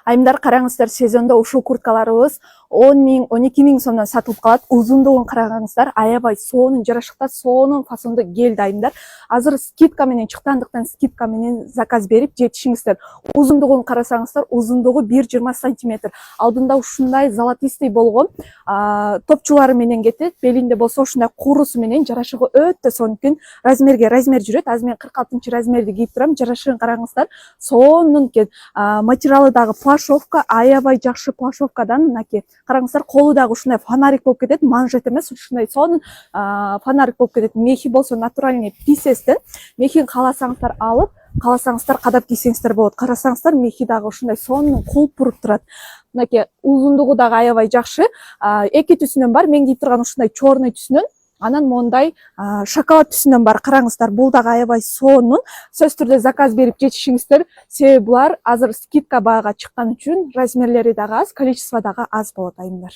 Айымдар, караңыздар, сезондо ушул курткаларыбыз 10 миң, 12 миң сомдон сатылып калат. Узундугун караңыздар, аябай сонун жарашыкта, сонун фасондо келди айымдар. Азыр скидка менен чыктандыктан скидка менен заказ берип жетишиңиздер. Узундугун карасаңыздар, узундугу 1,20 сантиметр. Алдында ушундай золотистый болгон топчулары менен кетет. Белинде болсо ушундай курусу менен жарашыгы өтө сонун. Размерге размер жүрөт. Азыр мен 46 размерди кийип турам. Жарашыгын караңыздар. Сонун экен. Материалы дагы плашовка, аябай жакшы плашовкадан, мынакей. Караңыздар, колу дагы ушундай фонарик болуп кетет, манжет эмес, ушундай сонун фонарик болуп кетет. Мехи болсо натуральный писестен. Мехин кааласаңыздар алып, кааласаңыздар кадап кийсеңиздер болот. Карасаңыздар, мехи дагы ушундай сонун кулпуруп турат. Мынакей узундугу дагы аябай жакшы. Эки түсүнөн бар. Мен кийип турган ушундай чорный түсүнөн. Анан мондай шоколад түсүнөн бар. Караңыздар, бул дагы аябай сонун. Сөз түрдө заказ берип жетишиңиздер. Себеби булар азыр скидка баага чыккан үчүн размерлери дагы аз, количество дагы аз болот айымдар.